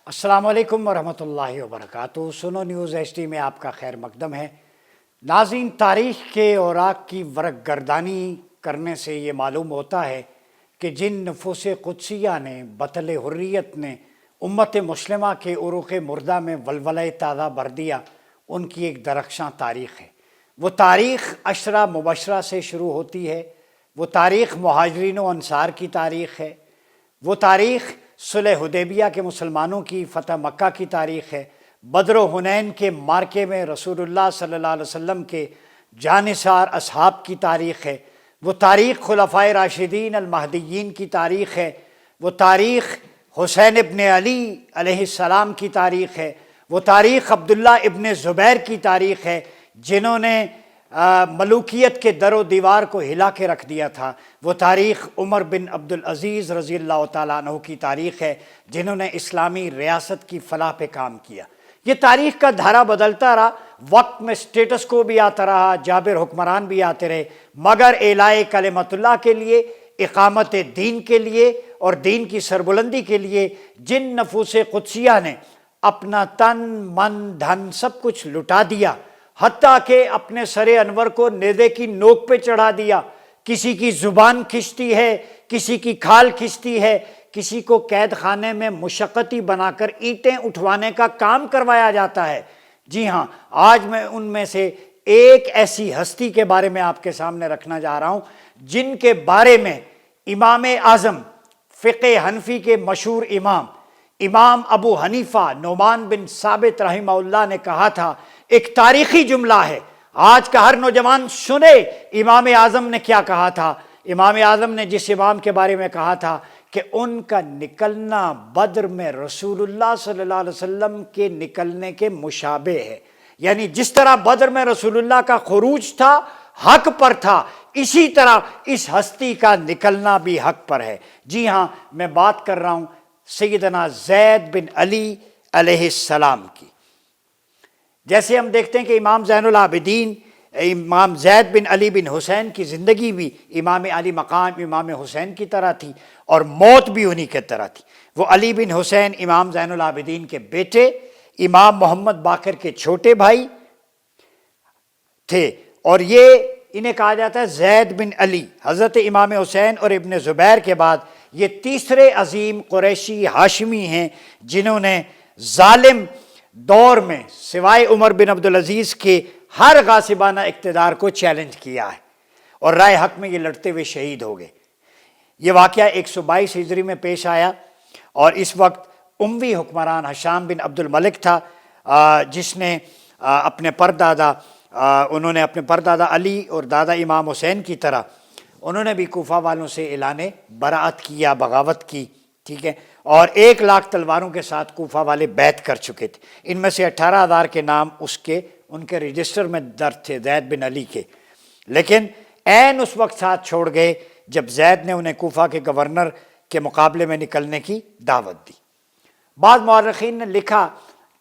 السلام علیکم ورحمۃ اللہ وبرکاتہ۔ سنو نیوز ایچ ڈی میں آپ کا خیر مقدم ہے۔ ناظرین، تاریخ کے اوراق کی ورق گردانی کرنے سے یہ معلوم ہوتا ہے کہ جن نفوس قدسیہ نے بطل حریت نے امت مسلمہ کے عروق مردہ میں ولولہ تازہ بھر دیا، ان کی ایک درخشاں تاریخ ہے۔ وہ تاریخ عشرہ مبشرہ سے شروع ہوتی ہے، وہ تاریخ مہاجرین و انصار کی تاریخ ہے، وہ تاریخ صلح حدیبیہ کے مسلمانوں کی فتح مکہ کی تاریخ ہے، بدر و حنین کے معرکے میں رسول اللہ صلی اللہ علیہ وسلم کے جانثار اصحاب کی تاریخ ہے، وہ تاریخ خلفائے راشدین المہدیین کی تاریخ ہے، وہ تاریخ حسین ابن علی علیہ السلام کی تاریخ ہے، وہ تاریخ عبداللہ ابن زبیر کی تاریخ ہے جنہوں نے ملوکیت کے در و دیوار کو ہلا کے رکھ دیا تھا، وہ تاریخ عمر بن عبدالعزیز رضی اللہ تعالیٰ عنہ کی تاریخ ہے جنہوں نے اسلامی ریاست کی فلاح پہ کام کیا۔ یہ تاریخ کا دھارا بدلتا رہا، وقت میں سٹیٹس کو بھی آتا رہا، جابر حکمران بھی آتے رہے، مگر اعلاء کلمت اللہ کے لیے، اقامت دین کے لیے اور دین کی سربلندی کے لیے جن نفوس قدسیہ نے اپنا تن من دھن سب کچھ لٹا دیا، حتیٰ کہ اپنے سر انور کو نیزے کی نوک پہ چڑھا دیا، کسی کی زبان کھنچتی ہے، کسی کی کھال کھنچتی ہے، کسی کو قید خانے میں مشقتی بنا کر اینٹیں اٹھوانے کا کام کروایا جاتا ہے۔ جی ہاں، آج میں ان میں سے ایک ایسی ہستی کے بارے میں آپ کے سامنے رکھنا جا رہا ہوں جن کے بارے میں امام اعظم فقہ حنفی کے مشہور امام ابو حنیفہ نعمان بن ثابت رحمہ اللہ نے کہا تھا، ایک تاریخی جملہ ہے، آج کا ہر نوجوان سنے امام اعظم نے کیا کہا تھا۔ امام اعظم نے جس امام کے بارے میں کہا تھا کہ ان کا نکلنا بدر میں رسول اللہ صلی اللہ علیہ وسلم کے نکلنے کے مشابہ ہے، یعنی جس طرح بدر میں رسول اللہ کا خروج تھا، حق پر تھا، اسی طرح اس ہستی کا نکلنا بھی حق پر ہے۔ جی ہاں، میں بات کر رہا ہوں سیدنا زید بن علی علیہ السلام کی۔ جیسے ہم دیکھتے ہیں کہ امام زین العابدین امام زید بن علی بن حسین کی زندگی بھی امام علی مقام امام حسین کی طرح تھی اور موت بھی انہی کی طرح تھی۔ وہ علی بن حسین امام زین العابدین کے بیٹے، امام محمد باقر کے چھوٹے بھائی تھے، اور یہ انہیں کہا جاتا ہے زید بن علی۔ حضرت امام حسین اور ابن زبیر کے بعد یہ تیسرے عظیم قریشی ہاشمی ہیں جنہوں نے ظالم دور میں سوائے عمر بن عبدالعزیز کے ہر غاصبانہ اقتدار کو چیلنج کیا ہے، اور رائے حق میں یہ لڑتے ہوئے شہید ہو گئے۔ یہ واقعہ 122 ہجری میں پیش آیا، اور اس وقت اموی حکمران ہشام بن عبد الملک تھا، جس نے اپنے پردادا علی اور دادا امام حسین کی طرح انہوں نے بھی کوفہ والوں سے اعلان براعت کیا، بغاوت کی، ٹھیک ہے، اور 1,00,000 تلواروں کے ساتھ کوفہ والے بیعت کر چکے تھے۔ ان میں سے 18,000 کے نام ان کے رجسٹر میں درج تھے زید بن علی کے، لیکن عین اس وقت ساتھ چھوڑ گئے جب زید نے انہیں کوفہ کے گورنر کے مقابلے میں نکلنے کی دعوت دی۔ بعض مورخین نے لکھا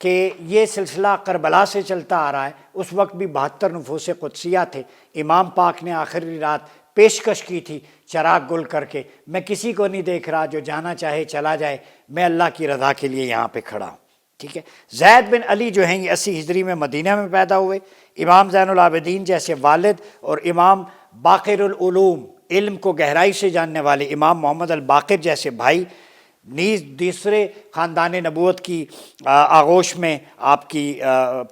کہ یہ سلسلہ کربلا سے چلتا آ رہا ہے، اس وقت بھی 72 نفوس قدسیہ تھے۔ امام پاک نے آخری رات پیشکش کی تھی چراغ گل کر کے، میں کسی کو نہیں دیکھ رہا، جو جانا چاہے چلا جائے، میں اللہ کی رضا کے لیے یہاں پہ کھڑا ہوں، ٹھیک ہے۔ زید بن علی جو ہیں یہ 80 ہجری میں مدینہ میں پیدا ہوئے۔ امام زین العابدین جیسے والد اور امام باقر العلوم، علم کو گہرائی سے جاننے والے امام محمد الباقر جیسے بھائی نیز دوسرے خاندان نبوت کی آغوش میں آپ کی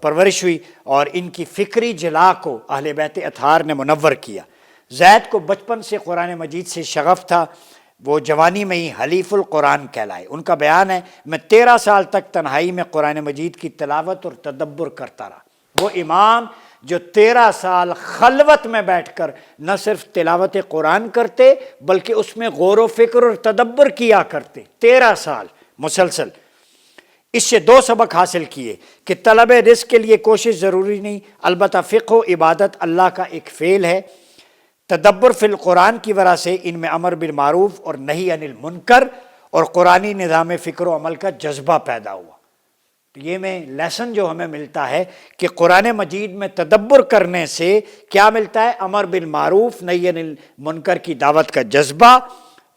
پرورش ہوئی، اور ان کی فکری جلا کو اہل بیت اطہار نے منور کیا۔ زید کو بچپن سے قرآن مجید سے شغف تھا، وہ جوانی میں ہی حلیف القرآن کہلائے۔ ان کا بیان ہے، میں 13 سال تک تنہائی میں قرآن مجید کی تلاوت اور تدبر کرتا رہا۔ وہ امام جو 13 سال خلوت میں بیٹھ کر نہ صرف تلاوت قرآن کرتے بلکہ اس میں غور و فکر اور تدبر کیا کرتے، 13 سال مسلسل۔ اس سے 2 سبق حاصل کیے کہ طلب رزق کے لیے کوشش ضروری نہیں، البتہ فقہ و عبادت اللہ کا ایک فعل ہے۔ تدبر فی القرآن کی وجہ سے ان میں امر بالمعروف اور نہی عن المنکر اور قرآنی نظام فکر و عمل کا جذبہ پیدا ہوا۔ تو یہ میں لیسن جو ہمیں ملتا ہے کہ قرآن مجید میں تدبر کرنے سے کیا ملتا ہے؟ امر بالمعروف نہی عن المنکر کی دعوت کا جذبہ،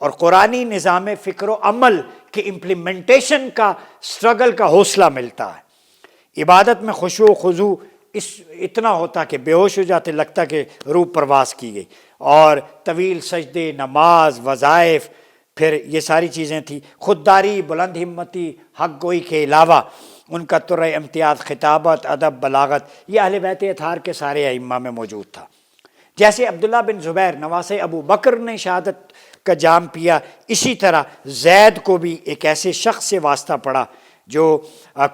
اور قرآنی نظام فکر و عمل کے امپلیمنٹیشن کا اسٹرگل کا حوصلہ ملتا ہے۔ عبادت میں خشوع و خضوع اتنا ہوتا کہ بے ہوش ہو جاتے، لگتا کہ روح پرواز کی گئی، اور طویل سجدے، نماز، وظائف، پھر یہ ساری چیزیں تھیں، خودداری، بلند ہمتی، حق گوئی کے علاوہ ان کا طرح امتیاز، خطابت، ادب، بلاغت، یہ اہل بیت اطہار کے سارے ائمہ میں موجود تھا۔ جیسے عبداللہ بن زبیر نواسۂ ابو بکر نے شہادت کا جام پیا، اسی طرح زید کو بھی ایک ایسے شخص سے واسطہ پڑا جو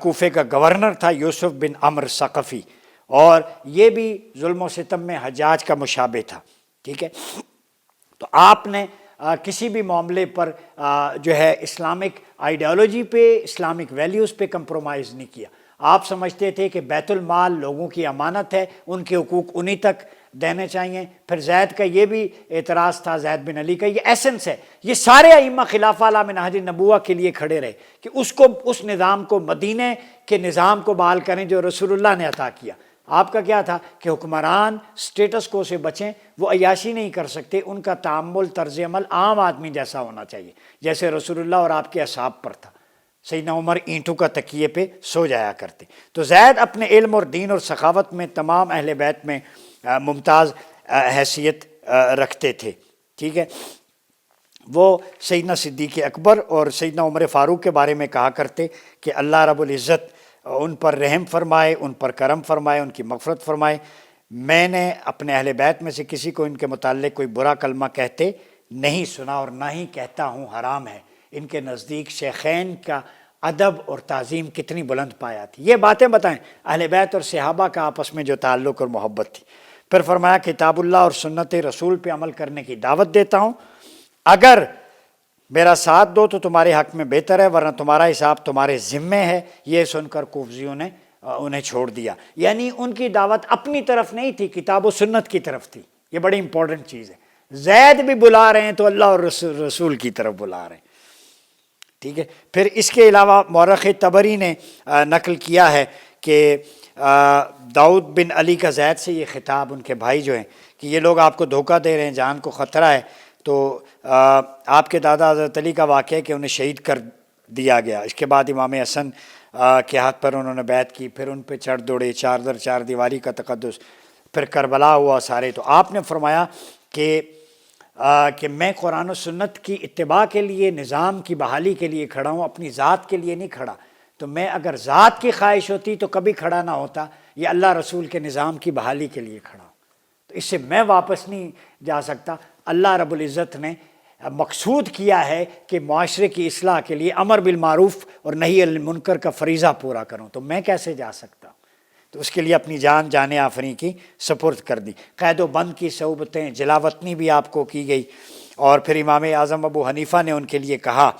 کوفے کا گورنر تھا، یوسف بن عمرو ثقفی، اور یہ بھی ظلم و ستم میں حجاج کا مشابہ تھا، ٹھیک ہے۔ تو آپ نے کسی بھی معاملے پر جو ہے اسلامک آئیڈیالوجی پہ، اسلامک ویلیوز پہ کمپرومائز نہیں کیا۔ آپ سمجھتے تھے کہ بیت المال لوگوں کی امانت ہے، ان کے حقوق انہی تک دینے چاہیے۔ پھر زید کا یہ بھی اعتراض تھا، زید بن علی کا، یہ ایسنس ہے۔ یہ سارے ائمہ خلافہ علی منہاج النبوہ کے لیے کھڑے رہے کہ اس نظام کو، مدینے کے نظام کو بحال کریں جو رسول اللہ نے عطا کیا۔ آپ کا کیا تھا کہ حکمران سٹیٹس کو سے بچیں، وہ عیاشی نہیں کر سکتے، ان کا تعامل، طرز عمل عام آدمی جیسا ہونا چاہیے، جیسے رسول اللہ اور آپ کے اصحاب پر تھا۔ سیدنا عمر اینٹوں کا تکیے پہ سو جایا کرتے۔ تو زید اپنے علم اور دین اور سخاوت میں تمام اہل بیت میں ممتاز حیثیت رکھتے تھے، ٹھیک ہے۔ وہ سیدنا صدیق اکبر اور سیدنا عمر فاروق کے بارے میں کہا کرتے کہ اللہ رب العزت ان پر رحم فرمائے، ان پر کرم فرمائے، ان کی مغفرت فرمائے۔ میں نے اپنے اہل بیت میں سے کسی کو ان کے متعلق کوئی برا کلمہ کہتے نہیں سنا، اور نہ ہی کہتا ہوں، حرام ہے۔ ان کے نزدیک شیخین کا ادب اور تعظیم کتنی بلند پایا تھی۔ یہ باتیں بتائیں اہل بیت اور صحابہ کا آپس میں جو تعلق اور محبت تھی۔ پھر فرمایا کتاب اللہ اور سنت رسول پہ عمل کرنے کی دعوت دیتا ہوں، اگر میرا ساتھ دو تو تمہارے حق میں بہتر ہے، ورنہ تمہارا حساب تمہارے ذمے ہے۔ یہ سن کر کوفزیوں نے انہیں چھوڑ دیا، یعنی ان کی دعوت اپنی طرف نہیں تھی، کتاب و سنت کی طرف تھی۔ یہ بڑی امپورٹنٹ چیز ہے۔ زید بھی بلا رہے ہیں تو اللہ اور رسول کی طرف بلا رہے ہیں، ٹھیک ہے۔ پھر اس کے علاوہ مورخ طبری نے نقل کیا ہے کہ داؤد بن علی کا زید سے یہ خطاب، ان کے بھائی جو ہیں، کہ یہ لوگ آپ کو دھوکہ دے رہے ہیں، جان کو خطرہ ہے۔ تو آپ کے دادا حضرت علی کا واقعہ ہے کہ انہیں شہید کر دیا گیا۔ اس کے بعد امام حسن کے ہاتھ پر انہوں نے بیعت کی، پھر ان پہ چڑھ دوڑے، چار در چار دیواری کا تقدس، پھر کربلا ہوا سارے۔ تو آپ نے فرمایا کہ میں قرآن و سنت کی اتباع کے لیے، نظام کی بحالی کے لیے کھڑا ہوں، اپنی ذات کے لیے نہیں کھڑا۔ تو میں اگر ذات کی خواہش ہوتی تو کبھی کھڑا نہ ہوتا، یہ اللہ رسول کے نظام کی بحالی کے لیے کھڑا ہوں۔ تو اس سے میں واپس نہیں جا سکتا۔ اللہ رب العزت نے مقصود کیا ہے کہ معاشرے کی اصلاح کے لیے امر بالمعروف اور نہی عن المنکر کا فریضہ پورا کروں، تو میں کیسے جا سکتا؟ تو اس کے لیے اپنی جان آفریں کی سپرد کر دی۔ قید و بند کی صعوبتیں، جلاوطنی بھی آپ کو کی گئی، اور پھر امام اعظم ابو حنیفہ نے ان کے لیے کہا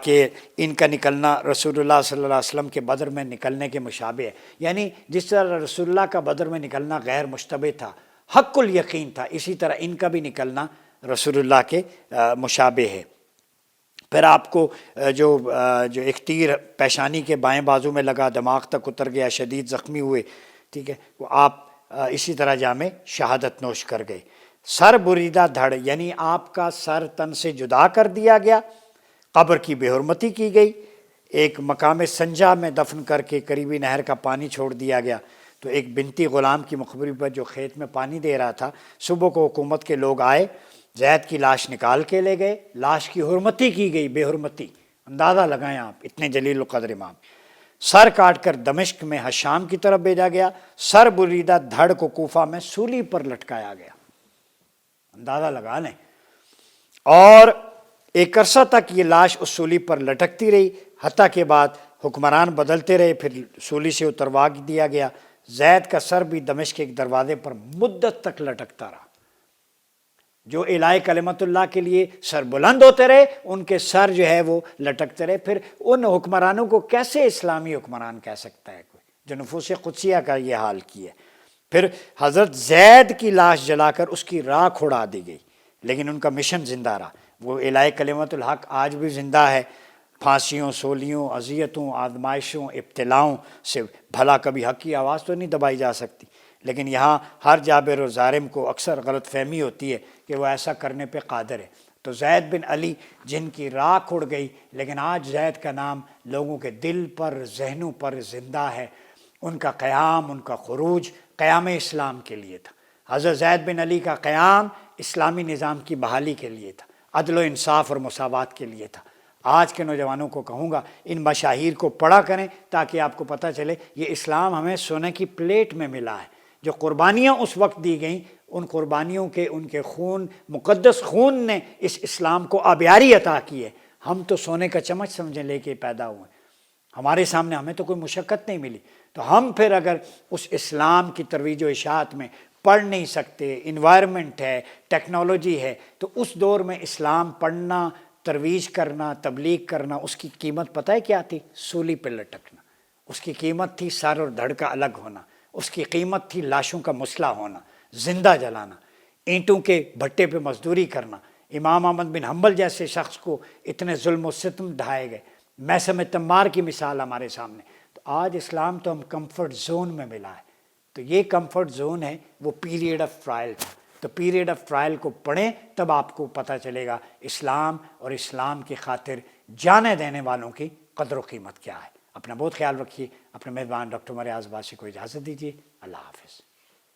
کہ ان کا نکلنا رسول اللہ صلی اللہ علیہ وسلم کے بدر میں نکلنے کے مشابہ ہے، یعنی جس طرح رسول اللہ کا بدر میں نکلنا غیر مشتبہ تھا، حق الیقین تھا، اسی طرح ان کا بھی نکلنا رسول اللہ کے مشابہ ہے۔ پھر آپ کو جو ایک تیر پیشانی کے بائیں بازو میں لگا، دماغ تک اتر گیا، شدید زخمی ہوئے، ٹھیک ہے، وہ آپ اسی طرح جامِ شہادت نوش کر گئے۔ سر بریدہ دھڑ، یعنی آپ کا سر تن سے جدا کر دیا گیا، قبر کی بے حرمتی کی گئی، ایک مقام سنجا میں دفن کر کے قریبی نہر کا پانی چھوڑ دیا گیا۔ تو ایک بنتی غلام کی مقبری پر جو کھیت میں پانی دے رہا تھا، صبح کو حکومت کے لوگ آئے، زید کی لاش نکال کے لے گئے، لاش کی حرمتی کی گئی، بے حرمتی، اندازہ لگائیں آپ، اتنے جلیل القدر امام۔ سر کاٹ کر دمشق میں حشام کی طرف بھیجا گیا، سر بریدہ دھڑ کو کوفہ میں سولی پر لٹکایا گیا، اندازہ لگا لیں۔ اور ایک عرصہ تک یہ لاش اس سولی پر لٹکتی رہی، حتیٰ کے بعد حکمران بدلتے رہے، پھر سولی سے اتروا دیا گیا۔ زید کا سر بھی دمشق کے ایک دروازے پر مدت تک لٹکتا رہا۔ جو اعلاء کلمت اللہ کے لیے سر بلند ہوتے رہے، ان کے سر جو ہے وہ لٹکتے رہے۔ پھر ان حکمرانوں کو کیسے اسلامی حکمران کہہ سکتا ہے کوئی، جو نفوس قدسیہ کا یہ حال کیا ہے؟ پھر حضرت زید کی لاش جلا کر اس کی راکھ اڑا دی گئی، لیکن ان کا مشن زندہ رہا۔ وہ اعلاء کلمت الحق آج بھی زندہ ہے، پھانسیوں، سولیوں، اذیتوں، آزمائشوں، ابتلاؤں سے بھلا کبھی حق کی آواز تو نہیں دبائی جا سکتی، لیکن یہاں ہر جابر و ظالم کو اکثر غلط فہمی ہوتی ہے کہ وہ ایسا کرنے پہ قادر ہے۔ تو زید بن علی جن کی راکھ اڑ گئی، لیکن آج زید کا نام لوگوں کے دل پر، ذہنوں پر زندہ ہے۔ ان کا قیام، ان کا خروج قیام اسلام کے لیے تھا۔ حضرت زید بن علی کا قیام اسلامی نظام کی بحالی کے لیے تھا، عدل و انصاف اور مساوات کے لیے تھا۔ آج کے نوجوانوں کو کہوں گا ان مشاہیر کو پڑھا کریں تاکہ آپ کو پتہ چلے یہ اسلام ہمیں سونے کی پلیٹ میں ملا ہے۔ جو قربانیاں اس وقت دی گئیں، ان قربانیوں کے، ان کے خون، مقدس خون نے اس اسلام کو آبیاری عطا کی ہے۔ ہم تو سونے کا چمچ سمجھیں لے کے پیدا ہوئے، ہمارے سامنے ہمیں تو کوئی مشقت نہیں ملی، تو ہم پھر اگر اس اسلام کی ترویج و اشاعت میں پڑھ نہیں سکتے، انوائرمنٹ ہے، ٹیکنالوجی ہے، تو اس دور میں اسلام پڑھنا، ترویج کرنا، تبلیغ کرنا، اس کی قیمت پتہ ہے کیا تھی؟ سولی پہ لٹکنا۔ اس کی قیمت تھی سر اور دھڑ کا الگ ہونا، اس کی قیمت تھی لاشوں کا مسلح ہونا، زندہ جلانا، اینٹوں کے بھٹے پہ مزدوری کرنا۔ امام احمد بن حنبل جیسے شخص کو اتنے ظلم و ستم ڈھائے گئے، میثم تمار کی مثال ہمارے سامنے۔ تو آج اسلام تو ہم کمفرٹ زون میں ملا ہے، تو یہ کمفرٹ زون ہے، وہ پیریڈ آف ٹرائل تھا۔ تو پیریڈ آف ٹرائل کو پڑھیں، تب آپ کو پتہ چلے گا اسلام اور اسلام کی خاطر جانیں دینے والوں کی قدر و قیمت کیا ہے۔ اپنا بہت خیال رکھیے۔ اپنے میزبان ڈاکٹر عمر ایاز باشی کو اجازت دیجیے۔ اللہ حافظ۔